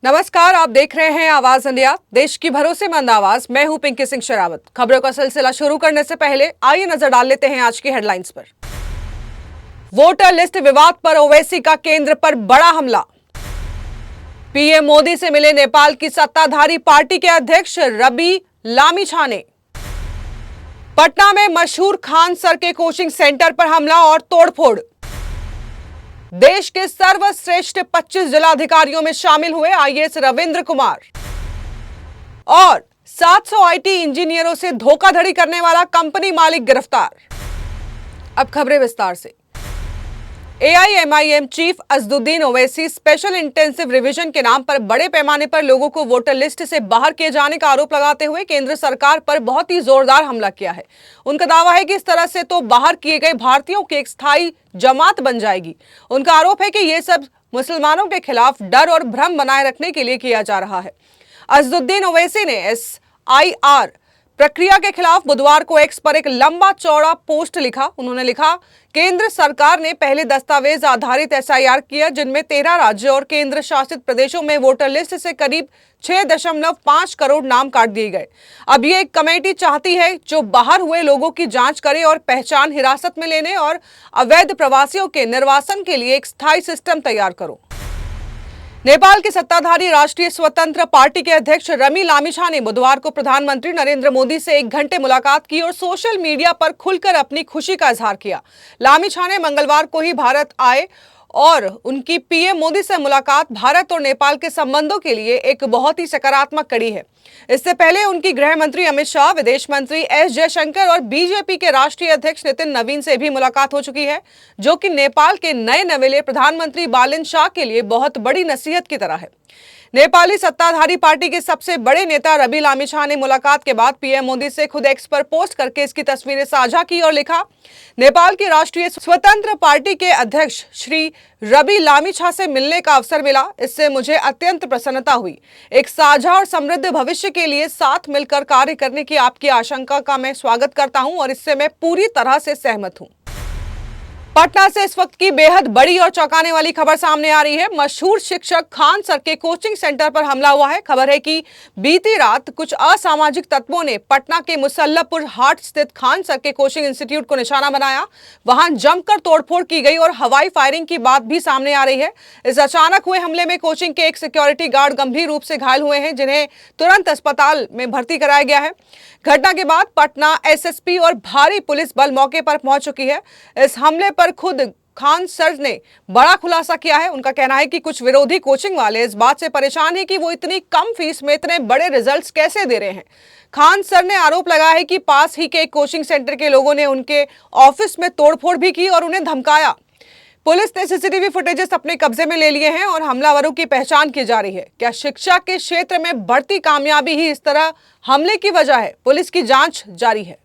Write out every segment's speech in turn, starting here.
नमस्कार, आप देख रहे हैं आवाज इंडिया, देश की भरोसेमंद आवाज। मैं हूं पिंकी सिंह शरावत। खबरों का सिलसिला शुरू करने से पहले आइए नजर डाल लेते हैं आज की हेडलाइंस पर। वोटर लिस्ट विवाद पर ओवैसी का केंद्र पर बड़ा हमला। पीएम मोदी से मिले नेपाल की सत्ताधारी पार्टी के अध्यक्ष रवि लामिछाने। पटना में मशहूर खान सर के कोचिंग सेंटर पर हमला और तोड़फोड़। देश के सर्वश्रेष्ठ 25 जिलाधिकारियों में शामिल हुए आईएएस रविंद्र कुमार। और 700 आईटी इंजीनियरों से धोखाधड़ी करने वाला कंपनी मालिक गिरफ्तार। अब खबरें विस्तार से। AIMIM chief Asaduddin Owaisi special intensive revision के नाम पर बड़े पैमाने पर लोगों को वोटर लिस्ट से बाहर किए जाने का आरोप लगाते हुए केंद्र सरकार पर बहुत ही जोरदार हमला किया है। उनका दावा है कि इस तरह से तो बाहर किए गए भारतीयों की एक स्थायी जमात बन जाएगी। उनका आरोप है कि यह सब मुसलमानों के खिलाफ डर और भ्रम बनाए रखने के लिए किया जा रहा है। असदुद्दीन ओवैसी ने एसआईआर प्रक्रिया के खिलाफ बुधवार को एक्स पर एक लंबा चौड़ा पोस्ट लिखा। उन्होंने लिखा, केंद्र सरकार ने पहले दस्तावेज आधारित एसआईआर किया, जिनमें 13 राज्य और केंद्र शासित प्रदेशों में वोटर लिस्ट से करीब 6.5 करोड़ नाम काट दिए गए। अब ये एक कमेटी चाहती है जो बाहर हुए लोगों की जांच करे और पहचान हिरासत में लेने और अवैध प्रवासियों के निर्वासन के लिए एक स्थायी सिस्टम तैयार करो। नेपाल की सत्ताधारी राष्ट्रीय स्वतंत्र पार्टी के अध्यक्ष रवि लामिछाने ने बुधवार को प्रधानमंत्री नरेंद्र मोदी से 1 घंटे मुलाकात की और सोशल मीडिया पर खुलकर अपनी खुशी का इजहार किया। लामिछाने मंगलवार को ही भारत आए और उनकी पीएम मोदी से मुलाकात भारत और नेपाल के संबंधों के लिए एक बहुत ही सकारात्मक कड़ी है। इससे पहले उनकी गृह मंत्री अमित शाह, विदेश मंत्री एस जयशंकर और बीजेपी के राष्ट्रीय अध्यक्ष नितिन नवीन से भी मुलाकात हो चुकी है, जो कि नेपाल के नए नवेले प्रधानमंत्री बालन शाह के लिए बहुत बड़ी नसीहत की तरह है। नेपाली सत्ताधारी पार्टी के सबसे बड़े नेता रवि लामिछाने ने मुलाकात के बाद पीएम मोदी से खुद एक्स पर पोस्ट करके इसकी तस्वीरें साझा की और लिखा, नेपाल की राष्ट्रीय स्वतंत्र पार्टी के अध्यक्ष श्री रवि लामिछाने से मिलने का अवसर मिला। इससे मुझे अत्यंत प्रसन्नता हुई। एक साझा और समृद्ध भविष्य के लिए साथ मिलकर कार्य करने की आपकी आशंका का मैं स्वागत करता हूं और इससे मैं पूरी तरह से सहमत हूं। पटना से इस वक्त की बेहद बड़ी और चौंकाने वाली खबर सामने आ रही है। मशहूर शिक्षक खान सर के कोचिंग सेंटर पर हमला हुआ है। खबर है कि बीती रात कुछ असामाजिक तत्वों ने पटना के मुसल्लमपुर हाट स्थित खान सर के कोचिंग इंस्टीट्यूट को निशाना बनाया। वहां जमकर तोड़फोड़ की गई और हवाई फायरिंग की बात भी सामने आ रही है। इस अचानक हुए हमले में कोचिंग के एक सिक्योरिटी गार्ड गंभीर रूप से घायल हुए हैं, जिन्हें तुरंत अस्पताल में भर्ती कराया गया है। घटना के बाद पटना एसएसपी और भारी पुलिस बल मौके पर पहुंच चुकी है। इस हमले पर खुद खान सर ने बड़ा खुलासा किया है। उनका कहना है कि कुछ विरोधी कोचिंग वाले इस बात से परेशान हैं कि वो इतनी कम फीस में इतने बड़े रिजल्ट्स कैसे दे रहे हैं। खान सर ने आरोप लगाया है कि पास ही के एक कोचिंग सेंटर के लोगों ने उनके ऑफिस में तोड़फोड़ भी की और उन्हें धमकाया। पुलिस ने सीसीटीवी फुटेजेस अपने कब्जे में ले लिए हैं और हमलावरों की पहचान की जा रही है। क्या शिक्षा के क्षेत्र में बढ़ती कामयाबी ही इस तरह हमले की वजह है? पुलिस की जांच जारी है।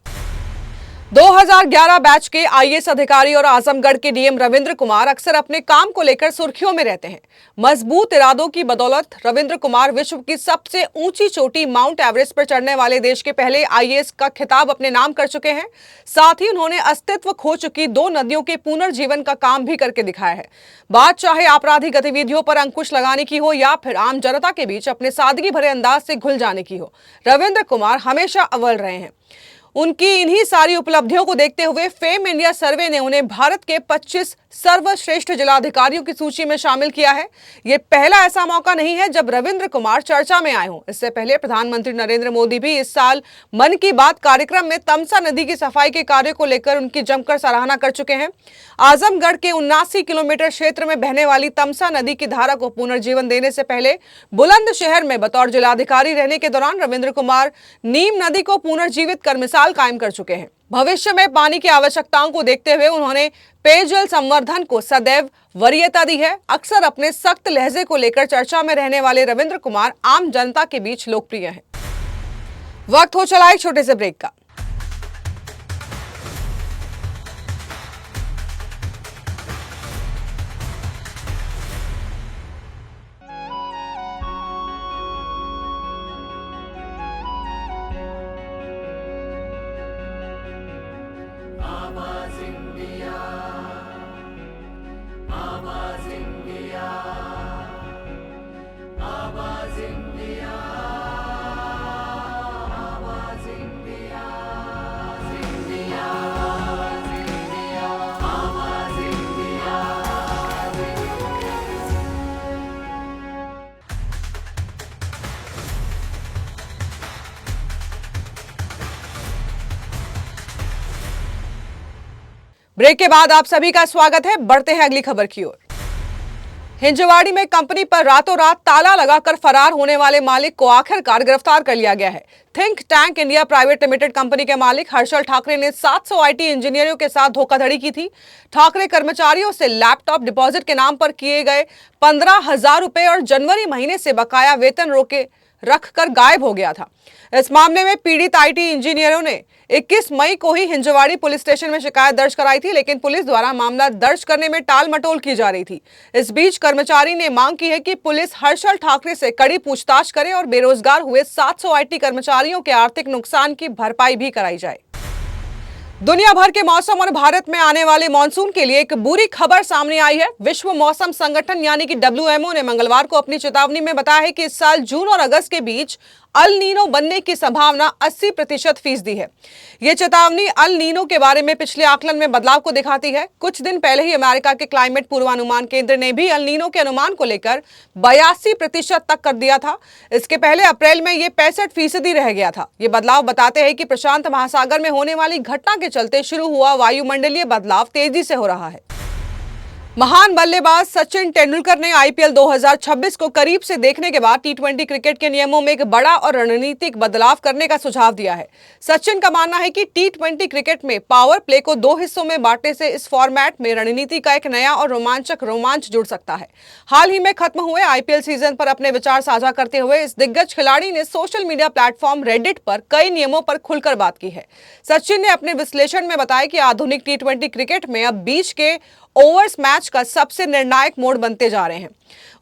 2011 बैच के आईएएस अधिकारी और आजमगढ़ के डीएम रविंद्र कुमार अक्सर अपने काम को लेकर सुर्खियों में रहते हैं। मजबूत इरादों की बदौलत रविंद्र कुमार विश्व की सबसे ऊंची चोटी माउंट एवरेस्ट पर चढ़ने वाले देश के पहले आईएएस का खिताब अपने नाम कर चुके हैं। साथ ही उन्होंने अस्तित्व खो चुकी 2 नदियों के पुनर्जीवन का काम भी करके दिखाया है। बात चाहे आपराधिक गतिविधियों पर अंकुश लगाने की हो या फिर आम जनता के बीच अपने सादगी भरे अंदाज से घुल जाने की हो, रविंद्र कुमार हमेशा अव्वल रहे हैं। उनकी इन्हीं सारी उपलब्धियों को देखते हुए फेम इंडिया सर्वे ने उन्हें भारत के 25 सर्वश्रेष्ठ जिलाधिकारियों की सूची में शामिल किया है। यह पहला ऐसा मौका नहीं है जब रविंद्र कुमार चर्चा में आए हों। इससे पहले प्रधानमंत्री नरेंद्र मोदी भी इस साल मन की बात कार्यक्रम में तमसा नदी की सफाई के कार्य को लेकर उनकी जमकर सराहना कर चुके हैं। आजमगढ़ के 79 किलोमीटर क्षेत्र में बहने वाली तमसा नदी की धारा को पुनर्जीवन देने से पहले बुलंदशहर में बतौर जिलाधिकारी रहने के दौरान रविंद्र कुमार नीम नदी को पुनर्जीवित कर मिसाल कायम कर चुके हैं। भविष्य में पानी की आवश्यकताओं को देखते हुए उन्होंने पेयजल संवर्धन को सदैव वरीयता दी है। अक्सर अपने सख्त लहजे को लेकर चर्चा में रहने वाले रविंद्र कुमार आम जनता के बीच लोकप्रिय हैं। वक्त हो चला एक छोटे से ब्रेक का। आवाज इंडिया ब्रेक के बाद आप सभी का स्वागत है। बढ़ते हैं अगली खबर की ओर। हिंजवाड़ी में कंपनी पर रातों रात ताला लगाकर फरार होने वाले मालिक को आखिरकार गिरफ्तार कर लिया गया है। Think tank India private limited company के मालिक हर्षल ठाकरे ने 700 आईटी इंजीनियरों के साथ धोखाधड़ी की थी। ठाकरे कर्मचारियों से लैपटॉप डिपॉजिट के नाम पर किए गए 15,000 रुपए और जनवरी महीने से बकाया वेतन रोके रखकर गायब हो गया था। इस मामले में पीड़ित आईटी इंजीनियरों ने 21 मई को ही हिंजवाड़ी पुलिस स्टेशन में शिकायत दर्ज कराई थी, लेकिन पुलिस द्वारा मामला दर्ज करने में टाल मटोल की जा रही थी। इस बीच कर्मचारी ने मांग की है कि पुलिस हर्षल ठाकरे से कड़ी पूछताछ करे और बेरोजगार हुए 700 आईटी कर्मचारियों के आर्थिक नुकसान की भरपाई भी कराई जाए। दुनिया भर के मौसम और भारत में आने वाले मानसून के लिए एक बुरी खबर सामने आई है। विश्व मौसम संगठन यानी कि WMO ने मंगलवार को अपनी चेतावनी में बताया है कि इस साल जून और अगस्त के बीच अल नीनो बनने की संभावना 80% है। ये चेतावनी अल नीनो के बारे में पिछले आकलन में बदलाव को दिखाती है। कुछ दिन पहले ही अमेरिका के क्लाइमेट पूर्वानुमान केंद्र ने भी अल नीनो के अनुमान को लेकर 82% तक कर दिया था। इसके पहले अप्रैल में ये 65% रह गया था। ये बदलाव बताते हैं कि प्रशांत महासागर में होने वाली घटना के चलते शुरू हुआ वायुमंडलीय बदलाव तेजी से हो रहा है। महान बल्लेबाज सचिन तेंदुलकर ने आईपीएल 2026 को करीब से देखने के बाद टी20 क्रिकेट के नियमों में एक बड़ा और रणनीतिक बदलाव करने का सुझाव दिया है। सचिन का मानना है कि टी20 क्रिकेट में पावर प्ले को 2 हिस्सों में बांटने से इस फॉर्मेट में रणनीति का एक नया और रोमांचक रोमांच जुड़ सकता है। हाल ही में खत्म हुए आईपीएल सीजन पर अपने विचार साझा करते हुए इस दिग्गज खिलाड़ी ने सोशल मीडिया प्लेटफॉर्म रेडिट पर कई नियमों पर खुलकर बात की है। सचिन ने अपने विश्लेषण में बताया कि आधुनिक टी20 क्रिकेट में अब बीच के ओवर्स मैच का सबसे निर्णायक मोड बनते जा रहे हैं।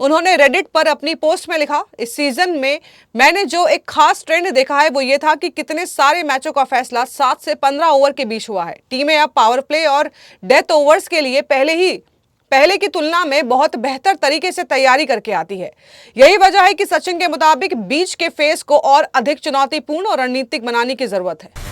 उन्होंने रेडिट पर अपनी पोस्ट में लिखा, इस सीजन में मैंने जो एक खास ट्रेंड देखा है वो ये था कि कितने सारे मैचों का फैसला 7 से 15 ओवर के बीच हुआ है। टीमें अब पावर प्ले और डेथ ओवर्स के लिए पहले की तुलना में बहुत बेहतर तरीके से तैयारी करके आती है। यही वजह है कि सचिन के मुताबिक बीच के फेस को और अधिक चुनौतीपूर्ण और रणनीतिक बनाने की जरूरत है।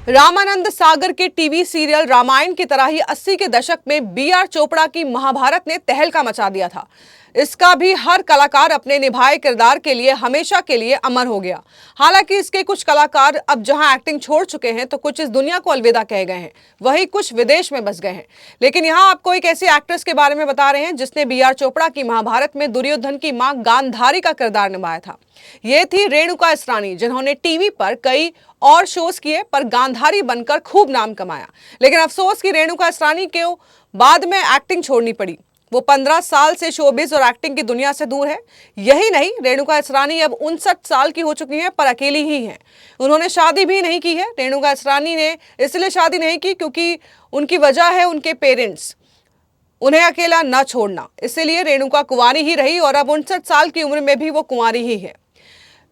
रामानंद सागर के टीवी सीरियल रामायण की तरह ही 80 के दशक में बी.आर. चोपड़ा की महाभारत ने तहलका मचा दिया था। इसका भी हर कलाकार अपने निभाए किरदार के लिए हमेशा के लिए अमर हो गया। हालांकि इसके कुछ कलाकार अब जहां एक्टिंग छोड़ चुके हैं तो कुछ इस दुनिया को अलविदा कह गए हैं, वहीं कुछ विदेश में बस गए हैं। लेकिन यहां आपको एक ऐसी एक्ट्रेस के बारे में बता रहे हैं जिसने बी.आर. चोपड़ा की महाभारत में दुर्योधन की मां गांधारी का किरदार निभाया था। ये थी रेणुका इसरानी, जिन्होंने टीवी पर कई और शोज किए पर गांधारी बनकर खूब नाम कमाया। लेकिन अफसोस कि रेणुका इसरानी को बाद में एक्टिंग छोड़नी पड़ी। वो 15 साल से शोबिज और एक्टिंग की दुनिया से दूर है। यही नहीं, रेणुका इसरानी अब 59 साल की हो चुकी हैं पर अकेली ही हैं। उन्होंने शादी भी नहीं की है। रेणुका इसरानी ने इसलिए शादी नहीं की क्योंकि उनकी वजह है उनके पेरेंट्स उन्हें अकेला न छोड़ना। इसलिए रेणुका कुंवारी ही रही और अब 59 साल की उम्र में भी वो कुंवारी ही है।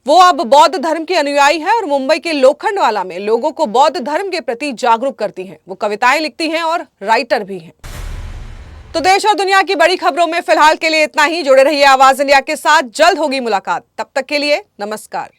वो अब बौद्ध धर्म की अनुयायी है और मुंबई के लोखंडवाला में लोगों को बौद्ध धर्म के प्रति जागरूक करती हैं। वो कविताएं लिखती हैं और राइटर भी हैं। तो देश और दुनिया की बड़ी खबरों में फिलहाल के लिए इतना ही। जुड़े रहिए आवाज इंडिया के साथ, जल्द होगी मुलाकात। तब तक के लिए नमस्कार।